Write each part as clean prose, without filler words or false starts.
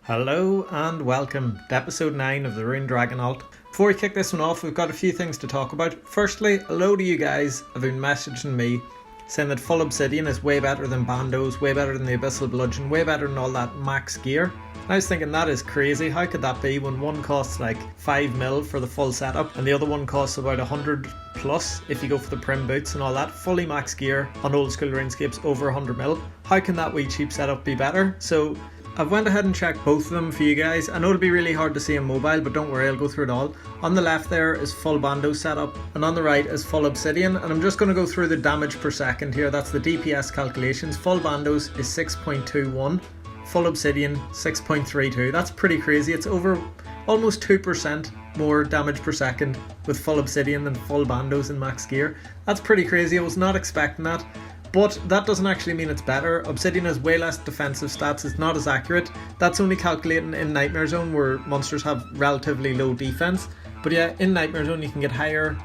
Hello and welcome to episode 9 of the Rune Dragon Alt. Before we kick this one off, we've got a few things to talk about. Firstly, a load of you guys have been messaging me saying that full obsidian is way better than bandos, way better than the abyssal bludgeon, way better than all that max gear. And I was thinking, that is crazy. How could that be when one costs like 5 mil for the full setup and the other one costs about 100 plus if you go for the prim boots and all that? Fully max gear on old school RuneScape's over 100 mil. How can that wee cheap setup be better? So I've went ahead and checked both of them for you guys. I know it'll be really hard to see on mobile, but don't worry, I'll go through it all. On the left there is full bando setup, and on the right is full obsidian, and I'm just going to go through the damage per second here. That's the DPS calculations. Full bandos is 6.21, full obsidian 6.32. That's pretty crazy. It's over almost 2% more damage per second with full obsidian than full bandos in max gear. That's pretty crazy. I was not expecting that. But that doesn't actually mean it's better. Obsidian has way less defensive stats, it's not as accurate. That's only calculating in Nightmare Zone where monsters have relatively low defense. But yeah, in Nightmare Zone you can get higher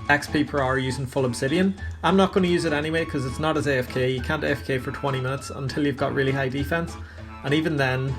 XP per hour using full obsidian. I'm not going to use it anyway because it's not as AFK. You can't AFK for 20 minutes until you've got really high defense. And even then,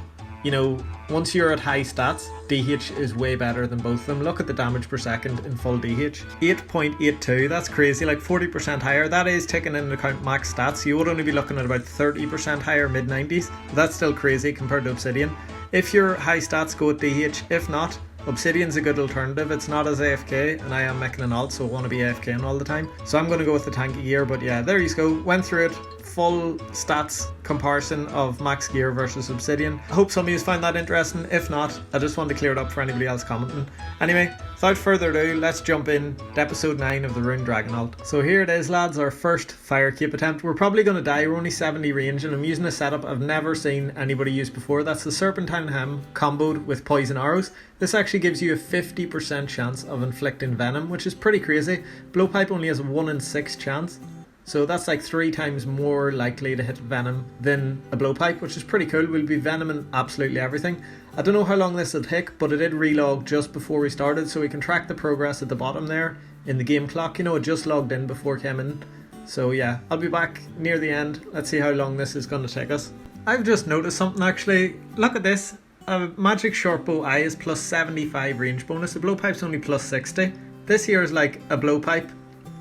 you know, once you're at high stats, DH is way better than both of them. Look at the damage per second in full DH. 8.82, that's crazy, like 40% higher. That is taking into account max stats. You would only be looking at about 30% higher, mid-90s. That's still crazy compared to Obsidian. If your high stats, go with DH. If not, Obsidian's a good alternative. It's not as AFK, and I am making an alt, so I want to be AFKing all the time. So I'm going to go with the tanky gear, but yeah, there you go. Went through it. Full stats comparison of max gear versus obsidian. I hope some of you find that interesting. If not, I just wanted to clear it up for anybody else commenting. Anyway, without further ado, let's jump in to episode 9 of the Rune Dragon Alt. So here it is, lads, our first Firekeep attempt. We're probably going to die. We're only 70 range and I'm using a setup I've never seen anybody use before. That's the Serpentine Hem comboed with poison arrows. This actually gives you a 50% chance of inflicting venom, which is pretty crazy. Blowpipe only has a 1 in 6 chance. So that's like 3 times more likely to hit venom than a blowpipe, which is pretty cool. We'll be venoming absolutely everything. I don't know how long this will take, but it did relog just before we started, so we can track the progress at the bottom there in the game clock. You know, it just logged in before it came in. So yeah, I'll be back near the end. Let's see how long this is going to take us. I've just noticed something actually. Look at this. A magic shortbow eye is plus 75 range bonus. The blowpipe's only plus 60. This here is like a blowpipe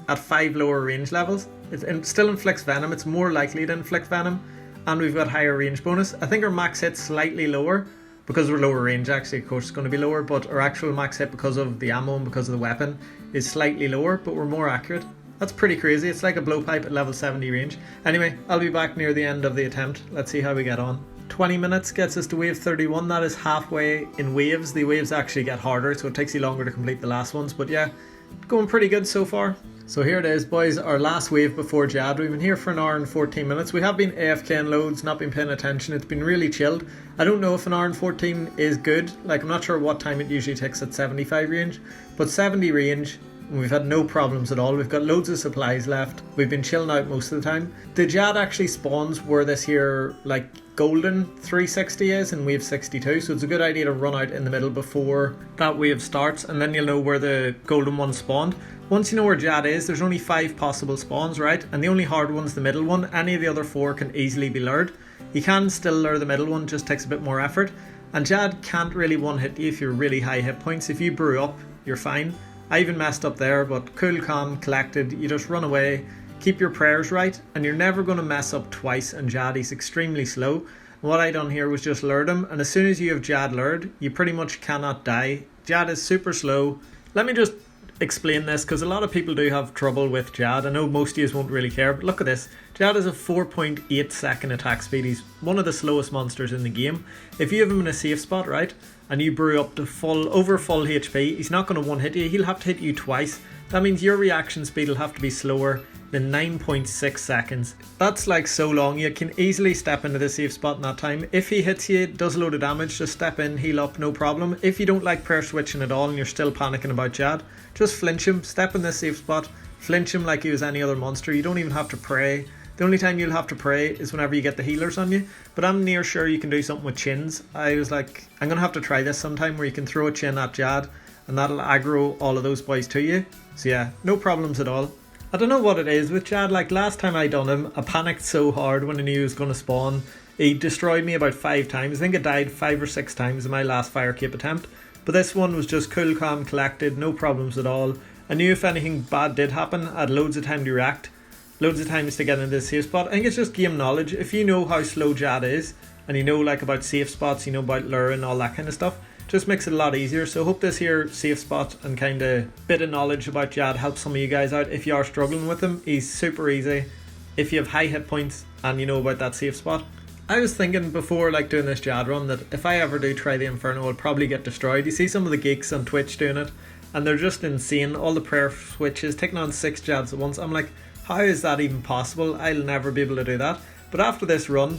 at 5 lower range levels. It still inflicts venom, it's more likely to inflict venom, and we've got higher range bonus. I think our max hit's slightly lower, because we're lower range actually, of course it's going to be lower, but our actual max hit because of the ammo and because of the weapon is slightly lower, but we're more accurate. That's pretty crazy, it's like a blowpipe at level 70 range. Anyway, I'll be back near the end of the attempt, let's see how we get on. 20 minutes gets us to wave 31, that is halfway in waves. The waves actually get harder, so it takes you longer to complete the last ones, but yeah, going pretty good so far. So here it is, boys, our last wave before Jad. We've been here for an hour and 14 minutes. We have been AFKing loads, not been paying attention. It's been really chilled. I don't know if an hour and 14 is good. Like, I'm not sure what time it usually takes at 75 range. But 70 range, we've had no problems at all. We've got loads of supplies left. We've been chilling out most of the time. The Jad actually spawns where this here, like, golden 360 is in wave 62, so it's a good idea to run out in the middle before that wave starts, and then you'll know where the golden one spawned. Once you know where Jad is, there's only 5 possible spawns, right? And the only hard one's the middle one. Any of the other 4 can easily be lured. You can still lure the middle one, just takes a bit more effort. And Jad can't really one hit you if you're really high hit points. If you brew up, you're fine. I even messed up there, but cool, calm, collected. You just run away. Keep your prayers right, and you're never going to mess up twice, and Jad is extremely slow. And what I done here was just lured him, and as soon as you have Jad lured, you pretty much cannot die. Jad is super slow. Let me just explain this, because a lot of people do have trouble with Jad. I know most of you won't really care, but look at this. Jad has a 4.8 second attack speed. He's one of the slowest monsters in the game. If you have him in a safe spot, right, and you brew up to over full HP, he's not going to one hit you. He'll have to hit you twice. That means your reaction speed will have to be slower than 9.6 seconds. That's like so long. You can easily step into the safe spot in that time. If he hits you, does a load of damage, just step in, heal up, no problem. If you don't like prayer switching at all and you're still panicking about Jad, just flinch him, step in this safe spot, flinch him like he was any other monster. You don't even have to pray. The only time you'll have to pray is whenever you get the healers on you. But I'm near sure you can do something with chins. I was like, I'm going to have to try this sometime where you can throw a chin at Jad and that'll aggro all of those boys to you. So yeah, no problems at all. I don't know what it is with Jad. Like last time I done him, I panicked so hard when I knew he was going to spawn He destroyed me about 5 times. I think I died 5 or 6 times in my last Firekeep attempt. But this one was just cool, calm, collected, no problems at all. I knew if anything bad did happen, I had loads of time to react, loads of times to get into the safe spot. I think it's just game knowledge. If you know how slow Jad is, and you know like about safe spots, you know about lure and all that kind of stuff, just makes it a lot easier. So I hope this here safe spot and kind of bit of knowledge about Jad helps some of you guys out if you are struggling with him. He's super easy if you have high hit points and you know about that safe spot. I was thinking before like doing this Jad run that if I ever do try the Inferno, I'll probably get destroyed. You see some of the geeks on Twitch doing it and they're just insane. All the prayer switches, taking on 6 Jads at once. I'm like, how is that even possible? I'll never be able to do that. But after this run,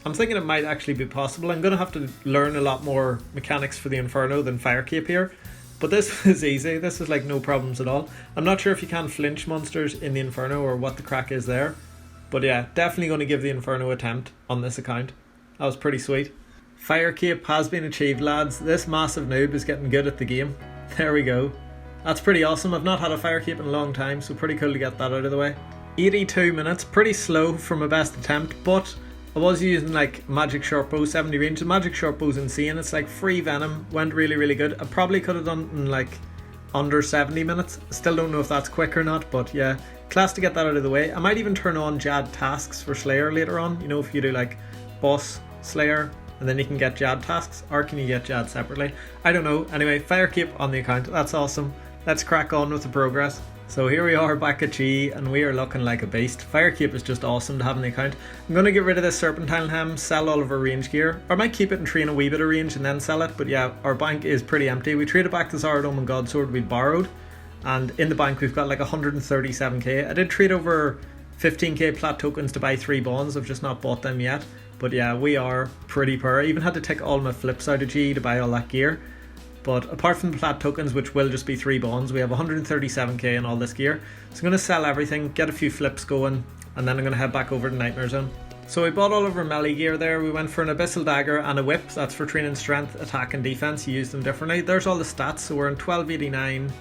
I'm thinking it might actually be possible. I'm going to have to learn a lot more mechanics for the Inferno than Firekeep here. But this is easy. This is like no problems at all. I'm not sure if you can flinch monsters in the Inferno or what the crack is there. But yeah, definitely going to give the Inferno attempt on this account. That was pretty sweet. Firekeep has been achieved, lads. This massive noob is getting good at the game. There we go. That's pretty awesome. I've not had a Firekeep in a long time, so pretty cool to get that out of the way. 82 minutes, pretty slow for my best attempt, but I was using like magic short bow, 70 range. The magic short bow's insane. It's like free venom, went really really good. I probably could have done in like under 70 minutes. Still don't know if that's quick or not, but yeah, class to get that out of the way. I might even turn on Jad tasks for Slayer later on. You know, if you do like boss Slayer and then you can get Jad tasks, or can you get Jad separately? I don't know. Anyway, Firekeep on the account. That's awesome. Let's crack on with the progress. So here we are back at G and we are looking like a beast. Firekeep is just awesome to have in the account. I'm going to get rid of this Serpentine Hem, sell all of our range gear. Or I might keep it and train a wee bit of range and then sell it. But yeah, our bank is pretty empty. We traded back the Zaradome and Godsword we'd borrowed. And in the bank we've got like 137k. I did trade over 15k plat tokens to buy 3 bonds. I've just not bought them yet. But yeah, we are pretty poor. I even had to take all my flips out of G to buy all that gear. But apart from the plat tokens, which will just be 3 bonds, we have 137k in all this gear. So I'm going to sell everything, get a few flips going, and then I'm going to head back over to Nightmare Zone. So we bought all of our melee gear there. We went for an Abyssal Dagger and a Whip. That's for training strength, attack and defense. You use them differently. There's all the stats. So we're in 1289.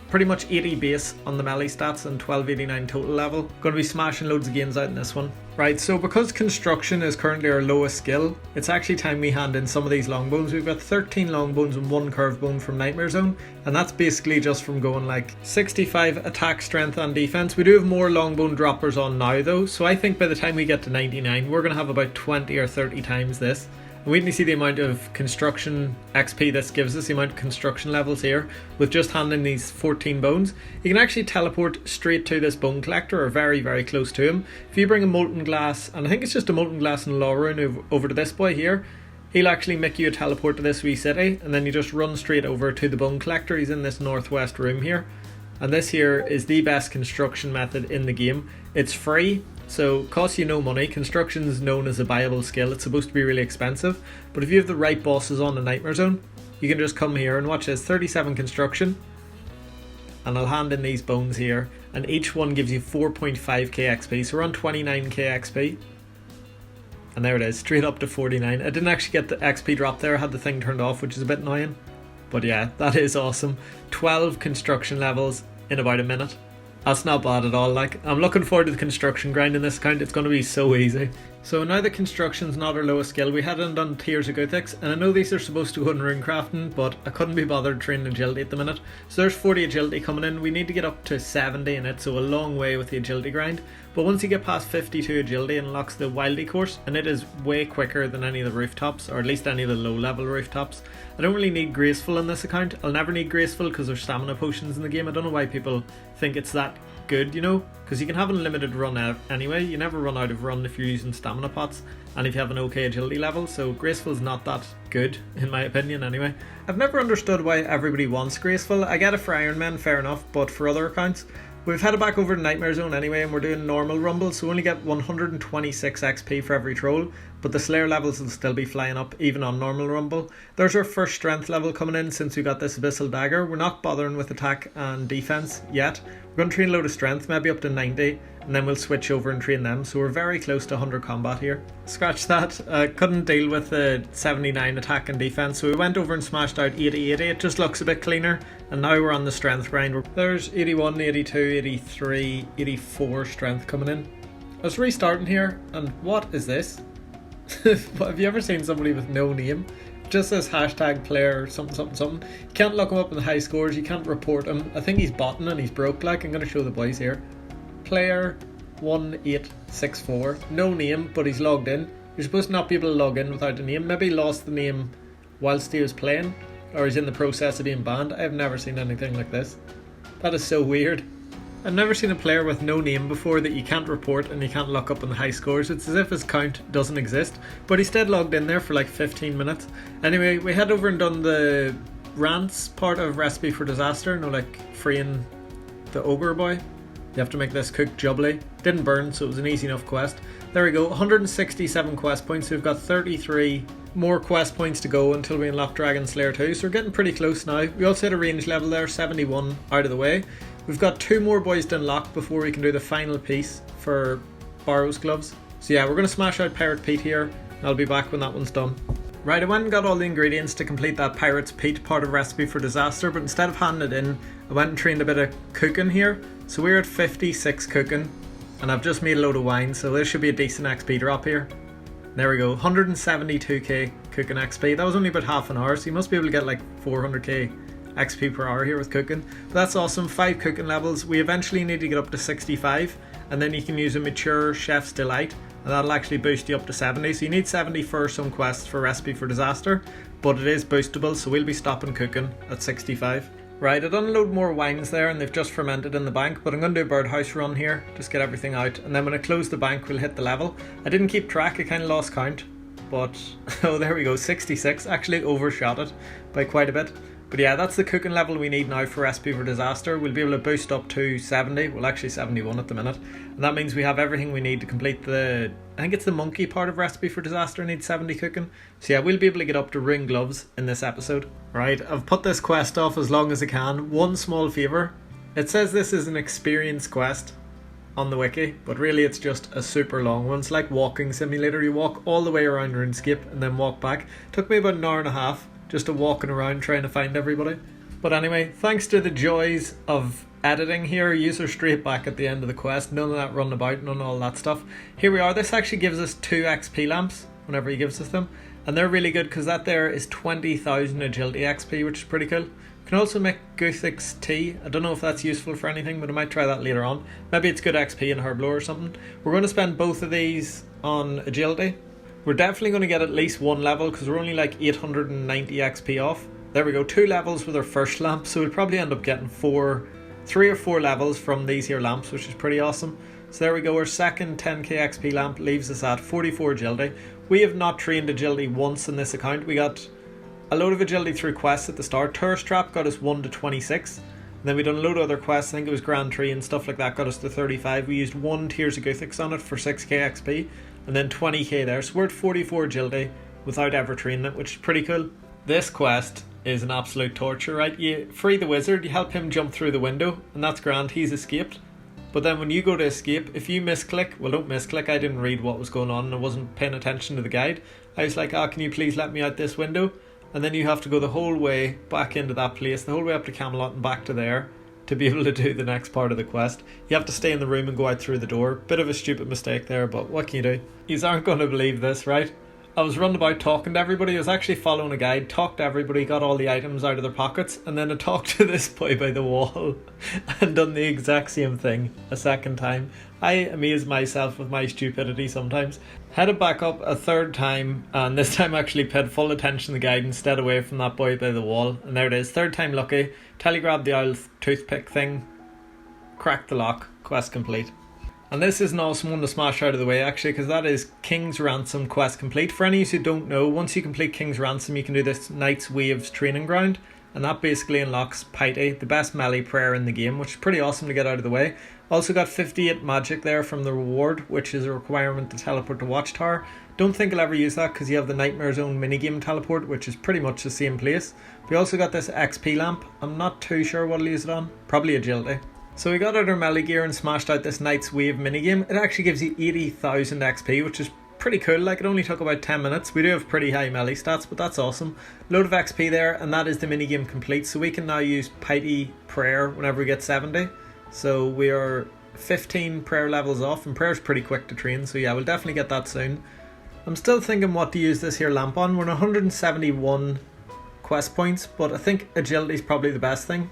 Pretty much 80 base on the melee stats and 1289 total level. Going to be smashing loads of gains out in this one. Right, so because construction is currently our lowest skill, it's actually time we hand in some of these longbones. We've got 13 longbones and 1 curved bone from Nightmare Zone, and that's basically just from going like 65 attack, strength and defense. We do have more longbone droppers on now though, so I think by the time we get to 99, we're going to have about 20 or 30 times this. And we need to see the amount of construction XP this gives us, the amount of construction levels here, with just handing these 14 bones. You can actually teleport straight to this bone collector, or very, very close to him. If you bring a molten glass, and I think it's just a molten glass and law rune over to this boy here, he'll actually make you a teleport to this wee city, and then you just run straight over to the bone collector. He's in this northwest room here. And this here is the best construction method in the game. It's free. So costs you no money. Construction is known as a viable skill. It's supposed to be really expensive, but if you have the right bosses on the Nightmare Zone, you can just come here and watch this. 37 construction, and I'll hand in these bones here, and each one gives you 4.5k XP. So we're on 29k XP, and there it is, straight up to 49. I didn't actually get the XP drop there. I had the thing turned off, which is a bit annoying, but yeah, that is awesome. 12 construction levels in about a minute. That's not bad at all. Like, I'm looking forward to the construction grind in this account. It's going to be so easy. So now that construction's not our lowest skill, we hadn't done tiers of Gothics, and I know these are supposed to go in rune crafting, but I couldn't be bothered training agility at the minute. So there's 40 agility coming in. We need to get up to 70 in it, so a long way with the agility grind. But once you get past 52 agility, it unlocks the Wildy course, and it is way quicker than any of the rooftops, or at least any of the low level rooftops. I don't really need graceful in this account. I'll never need graceful because there's stamina potions in the game. I don't know why people think it's that good, you know, because you can have an unlimited run out anyway. You never run out of run if you're using stamina pots and if you have an okay agility level, so graceful's not that good in my opinion anyway. I've never understood why everybody wants graceful. I get it for Iron Men, fair enough, but for other accounts, we've headed back over to Nightmare Zone anyway, and we're doing normal rumble, so we only get 126 XP for every troll, but the Slayer levels will still be flying up even on normal rumble. There's our first strength level coming in since we got this Abyssal Dagger. We're not bothering with attack and defense yet. We're going to train a load of strength, maybe up to 90, and then we'll switch over and train them, so we're very close to 100 combat here. Scratch that, couldn't deal with the 79 attack and defense, so we went over and smashed out 80. It just looks a bit cleaner, and now we're on the strength grind. There's 81, 82, 83, 84 strength coming in. I was restarting here, and what is this? Have you ever seen somebody with no name? Just says hashtag player something something something. You can't look him up in the high scores, you can't report him. I think he's botting and he's broke. Like, I'm going to show the boys here. Player 1864. No name, but he's logged in. You're supposed to not be able to log in without a name. Maybe he lost the name whilst he was playing, or he's in the process of being banned. I've never seen anything like this. That is so weird. I've never seen a player with no name before that you can't report and you can't look up in the high scores. It's as if his count doesn't exist, but he stayed logged in there for like 15 minutes. Anyway, we head over and done the rants part of Recipe for Disaster. No, like freeing the ogre boy. You have to make this cook jubbly. Didn't burn, so it was an easy enough quest. There we go, 167 quest points. We've got 33 more quest points to go until we unlock Dragon Slayer 2, so we're getting pretty close now. We also had a range level there, 71 out of the way. We've got 2 more boys to unlock before we can do the final piece for Barrow's gloves. So yeah, we're going to smash out Pirate Pete here, and I'll be back when that one's done. Right, I went and got all the ingredients to complete that Pirate's Pete part of Recipe for Disaster, but instead of handing it in, I went and trained a bit of cooking here. So we're at 56 cooking, and I've just made a load of wine, so this should be a decent XP drop here. There we go, 172k cooking XP. That was only about half an hour, so you must be able to get like 400k XP per hour here with cooking. But that's awesome, 5 cooking levels. We eventually need to get up to 65, and then you can use a mature Chef's Delight, and that'll actually boost you up to 70. So you need 70 for some quests for Recipe for Disaster, but it is boostable, so we'll be stopping cooking at 65. Right, I done a load more wines there and they've just fermented in the bank, but I'm going to do a birdhouse run here, just get everything out, and then when I close the bank we'll hit the level. I didn't keep track, I kind of lost count, but oh there we go, 66, actually overshot it by quite a bit. But yeah, that's the cooking level we need now for Recipe for Disaster. We'll be able to boost up to 70, well actually 71 at the minute, and that means we have everything we need to complete the, I think it's the monkey part of Recipe for Disaster needs 70 cooking. So yeah, we'll be able to get up to rune gloves in this episode. Right, I've put this quest off as long as I can. One small favour, it says this is an experience quest on the wiki, but really it's just a super long one. It's like walking simulator, you walk all the way around RuneScape and then walk back. Took me about an hour and a half just to walking around trying to find everybody. But anyway, thanks to the joys of editing here, you're straight back at the end of the quest, none of that running about, none of all that stuff. Here we are, this actually gives us 2 XP lamps whenever he gives us them, and they're really good because that there is 20,000 agility XP, which is pretty cool. You can also make Guthix tea. I don't know if that's useful for anything, but I might try that later on. Maybe it's good XP in Herblow or something. We're going to spend both of these on agility. We're definitely going to get at least 1 level because we're only like 890 XP off. There we go, 2 levels with our first lamp, so we'll probably end up getting 3 or 4 levels from these here lamps, which is pretty awesome. So there we go, our second 10k XP lamp leaves us at 44 agility. We have not trained agility once in this account. We got a load of agility through quests at the start. Tourist Trap got us 1 to 26. And then we done a load of other quests, I think it was Grand Tree and stuff like that, got us to 35. We used 1 Tears of Guthix on it for 6k XP, and then 20k there. So we're at 44 agility without ever training it, which is pretty cool. This quest is an absolute torture, right? You free the wizard, you help him jump through the window, and that's grand, he's escaped. But then when you go to escape, if you misclick, well don't misclick, I didn't read what was going on and I wasn't paying attention to the guide. I was like, can you please let me out this window? And then you have to go the whole way back into that place, the whole way up to Camelot and back to there to be able to do the next part of the quest. You have to stay in the room and go out through the door. Bit of a stupid mistake there, but what can you do? Yous aren't going to believe this, right? I was running about talking to everybody. I was actually following a guide, talked to everybody, got all the items out of their pockets, and then I talked to this boy by the wall and done the exact same thing a second time. I amaze myself with my stupidity sometimes. Headed back up a third time, and this time actually paid full attention to the guide instead away from that boy by the wall. And there it is, third time lucky. Telegrab the owl toothpick thing, cracked the lock, quest complete. And this is an awesome one to smash out of the way actually, because that is King's Ransom quest complete. For any of you who don't know, once you complete King's Ransom you can do this Knight's Waves training ground, and that basically unlocks Piety, the best melee prayer in the game, which is pretty awesome to get out of the way. Also got 58 magic there from the reward, which is a requirement to teleport to Watchtower. Don't think I'll ever use that because you have the Nightmare Zone minigame teleport, which is pretty much the same place. We also got this XP lamp. I'm not too sure what I'll use it on, probably agility. So we got out our melee gear and smashed out this Knight's Wave minigame. It actually gives you 80,000 XP, which is pretty cool. Like, it only took about 10 minutes. We do have pretty high melee stats, but that's awesome. Load of XP there, and that is the minigame complete. So we can now use Piety Prayer whenever we get 70. So we are 15 prayer levels off, and prayer's pretty quick to train. So yeah, we'll definitely get that soon. I'm still thinking what to use this here lamp on. We're on 171 quest points, but I think agility is probably the best thing,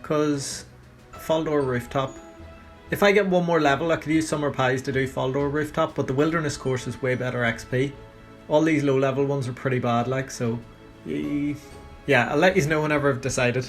because Faldor Rooftop, if I get one more level I could use Summer Pies to do Faldor Rooftop, but the Wilderness course is way better XP. All these low level ones are pretty bad, like, so yeah, I'll let you know whenever I've decided.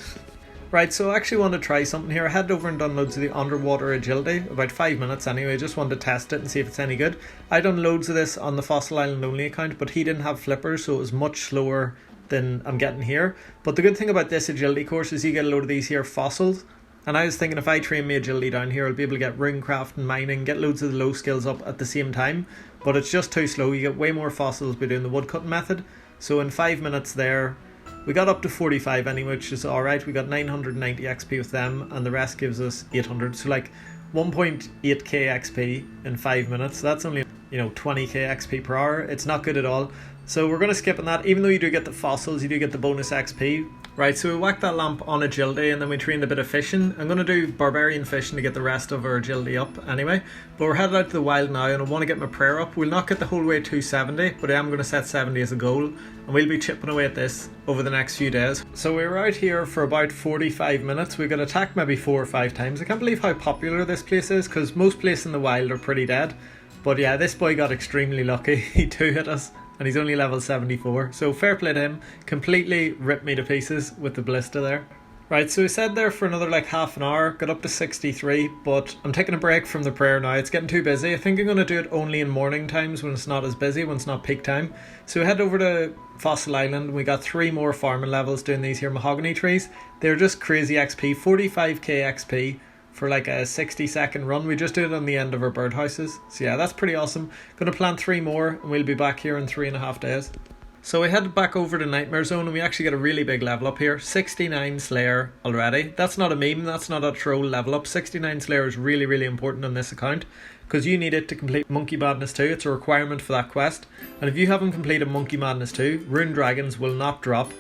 Right, so I actually want to try something here. I headed over and done loads of the underwater agility, about 5 minutes anyway, just wanted to test it and see if it's any good. I done loads of this on the Fossil Island only account, but he didn't have flippers, so it was much slower than I'm getting here. But the good thing about this agility course is you get a load of these here fossils, and I was thinking if I train my agility down here I'll be able to get runecraft and mining, get loads of the low skills up at the same time, but it's just too slow. You get way more fossils by doing the woodcutting method. So in 5 minutes there, we got up to 45 anyway, which is alright. We got 990 XP with them, and the rest gives us 800, so like 1.8k XP in 5 minutes. That's only, 20k XP per hour. It's not good at all. So we're going to skip on that. Even though you do get the fossils, you do get the bonus XP. Right, so we whacked that lamp on agility, and then we trained a bit of fishing. I'm going to do barbarian fishing to get the rest of our agility up anyway. But we're headed out to the wild now, and I want to get my prayer up. We'll not get the whole way to 70, but I am going to set 70 as a goal, and we'll be chipping away at this over the next few days. So we were out here for about 45 minutes. We got attacked maybe 4 or 5 times. I can't believe how popular this place is, because most places in the wild are pretty dead. But yeah, this boy got extremely lucky. He 2-hit us, and he's only level 74, so fair play to him. Completely ripped me to pieces with the ballista there. Right, so we sat there for another like half an hour, got up to 63, but I'm taking a break from the prayer now. It's getting too busy. I think I'm going to do it only in morning times when it's not as busy, when it's not peak time. So we head over to Fossil Island, and we got 3 more farming levels doing these here mahogany trees. They're just crazy XP, 45k XP for like a 60-second run. We just did it on the end of our birdhouses, so yeah, that's pretty awesome. Gonna plant 3 more, and we'll be back here in 3.5 days. So we headed back over to Nightmare Zone, and we actually get a really big level up here. 69 Slayer already. That's not a meme, that's not a troll level up. 69 Slayer is really, really important on this account, because you need it to complete Monkey Madness 2. It's a requirement for that quest, and if you haven't completed Monkey Madness 2, rune dragons will not drop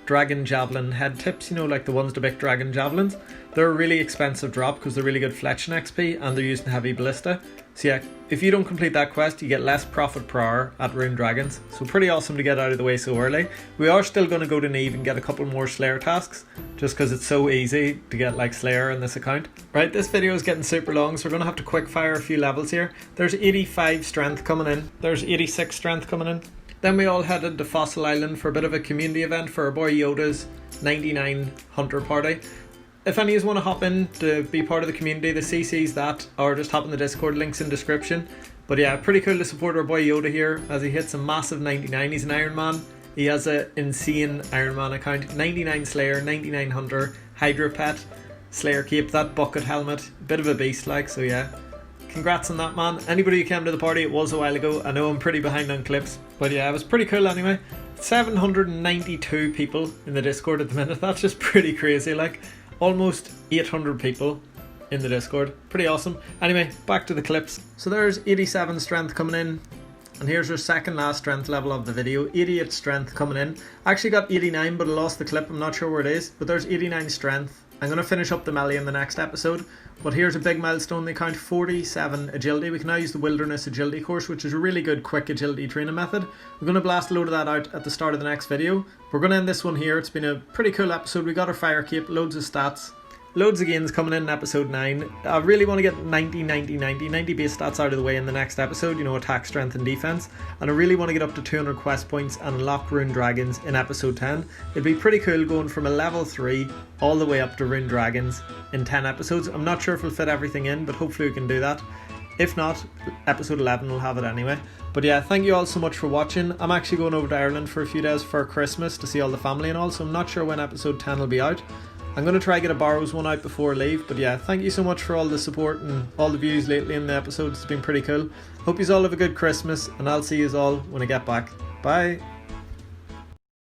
dragon javelin head tips, like the ones to Bekt dragon javelins. They're a really expensive drop because they're really good fletching XP, and they're used in heavy ballista. So yeah, if you don't complete that quest, you get less profit per hour at rune dragons. So pretty awesome to get out of the way so early. We are still going to go to Neve and get a couple more Slayer tasks, just because it's so easy to get like Slayer in this account. Right, this video is getting super long, so we're going to have to quick fire a few levels here. There's 85 strength coming in. There's 86 strength coming in. Then we all headed to Fossil Island for a bit of a community event for our boy Yoda's 99 Hunter party. If any of you want to hop in to be part of the community, the CC's that, or just hop in the Discord, links in description. But yeah, pretty cool to support our boy Yoda here as he hits a massive 99. He's an Iron Man. He has an insane Iron Man account. 99 Slayer, 99 Hunter, Hydra Pet, Slayer Cape, that bucket helmet. Bit of a beast like, so yeah. Congrats on that, man. Anybody who came to the party, it was a while ago. I know I'm pretty behind on clips, but yeah, it was pretty cool anyway. 792 people in the Discord at the minute. That's just pretty crazy, like almost 800 people in the Discord. Pretty awesome. Anyway, back to the clips. So there's 87 strength coming in, and here's our second last strength level of the video. 88 strength coming in. I actually got 89, but I lost the clip. I'm not sure where it is, but there's 89 strength. I'm going to finish up the melee in the next episode, but here's a big milestone. They count 47 agility. We can now use the Wilderness agility course, which is a really good quick agility training method. We're going to blast a load of that out at the start of the next video. We're going to end this one here. It's been a pretty cool episode. We got our Firekeep, loads of stats, loads of gains coming in episode 9. I really want to get 90 base stats out of the way in the next episode, attack, strength and defense, and I really want to get up to 200 quest points and unlock rune dragons in episode 10. It'd be pretty cool going from a level 3 all the way up to rune dragons in 10 episodes. I'm not sure if we'll fit everything in, but hopefully we can do that. If not, episode 11 will have it anyway. But yeah, thank you all so much for watching. I'm actually going over to Ireland for a few days for Christmas to see all the family and all, so I'm not sure when episode 10 will be out. I'm going to try get a Barrows one out before I leave, but yeah, thank you so much for all the support and all the views lately in the episodes. It's been pretty cool. Hope you all have a good Christmas, and I'll see you all when I get back. Bye!